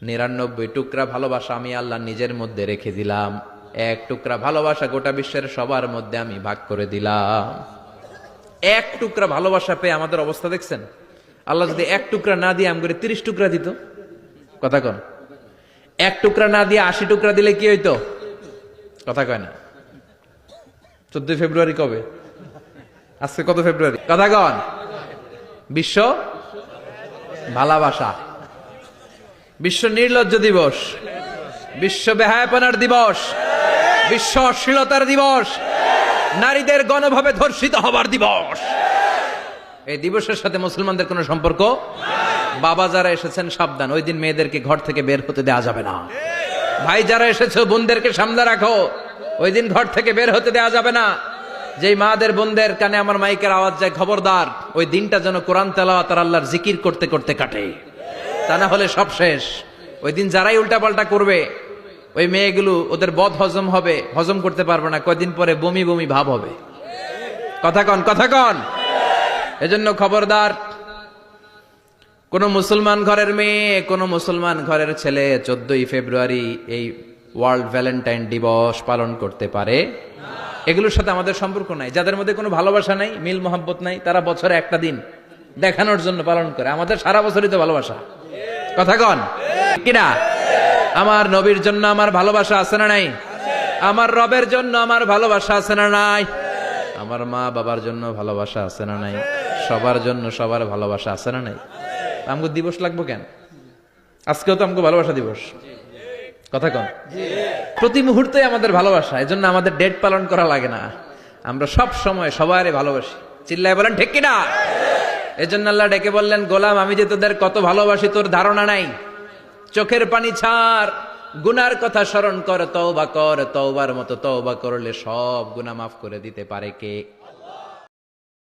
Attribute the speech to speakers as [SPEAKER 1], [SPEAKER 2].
[SPEAKER 1] 99 টুকরা ভালোবাসা আমি আল্লাহ নিজের মধ্যে রেখে দিলাম, এক টুকরা ভালোবাসা গোটা বিশ্বের সবার মধ্যে আমি ভাগ করে দিলাম। এক টুকরা ভালোবাসা পেয়ে আমাদের অবস্থা দেখছেন? আল্লাহ যদি এক টুকরা না দিয়ে আমি করে 30 টুকরা দিত, কথা কন, এক টুকরা না দিয়ে 80 টুকরা দিলে কি হইতো? কথা কয় না। 14 ফেব্রুয়ারি কবে? আজকে কত ফেব্রুয়ারি? কথা কন। বিশ্ব ভালোবাসা, বিশ্ব নির্লজ্জ দিবস, বিশ্ব বেহায়াপনার দিবস, বিশ্ব অশ্লীলতার দিবস, নারীদের গণভাবে ধর্ষিত হবার দিবস। এই দিবসের সাথে মুসলমানদের কোনো সম্পর্ক? বাবা যারা এসেছেন সাবধান, ওই দিন মেয়েদেরকে ঘর থেকে বের হতে দেওয়া যাবে না। ভাই যারা এসেছো বোনদেরকে সামনে রাখো, ওই দিন ঘর থেকে বের হতে দেওয়া যাবে না। যেই মাদের বোনদের কানে আমার মাইকের আওয়াজ যায়, খবরদার, ওই দিনটা যেন কোরআন তেলাওয়াত আর আল্লাহর জিকির করতে করতে কাটে, তা না হলে সব শেষ। ওই দিন যারাই উল্টাপাল্টা করবে, ওই মেয়েগুলো ওদের বদ হজম হবে, হজম করতে পারবে না, কয়দিন পরে বমি বমি ভাব হবে। কথা কন, কথা কন। এজন্য খবরদার, কোন মুসলমান ঘরের মেয়ে, কোন মুসলমান ঘরের ছেলে 14ই ফেব্রুয়ারি এই ওয়ার্ল্ড ভ্যালেন্টাইন দিবস পালন করতে পারে? এগুলোর সাথে আমাদের সম্পর্ক নাই। যাদের মধ্যে কোনো ভালোবাসা নাই, মিল মোহাব্বত নাই, তারা বছরে একটা দিন দেখানোর জন্য পালন করে। আমাদের সারা বছরই তো ভালোবাসা। কথা কন কিনা? আমার নবীর জন্য আমার ভালোবাসা আছে না নাই? আমার রবের জন্য আমার ভালোবাসা আছে না নাই? আমার মা বাবার জন্য ভালোবাসা আছে না নাই? সবার জন্য সবার ভালোবাসা আছে না নাই? আমগো দিবস লাগবো কেন? আজকেও তো আমগো ভালোবাসা দিবস। কথা কন। প্রতি মুহূর্তে আমাদের ভালোবাসা, এজন্য আমাদের ডেট পালন করা লাগে না। আমরা সব সময় সবারই ভালোবাসি। চিল্লায় বলেন ঠিক কিনা? এজন্য আল্লাহ ডেকে বললেন, গোলাম আমি যে তোদের কত ভালোবাসি তোর ধারণা নাই। চোখের পানি ছাড়, গুনার কথা স্মরণ কর, তওবা কর, তওবার মতো তওবা করলে সব গুনাহ মাফ করে দিতে পারে কে?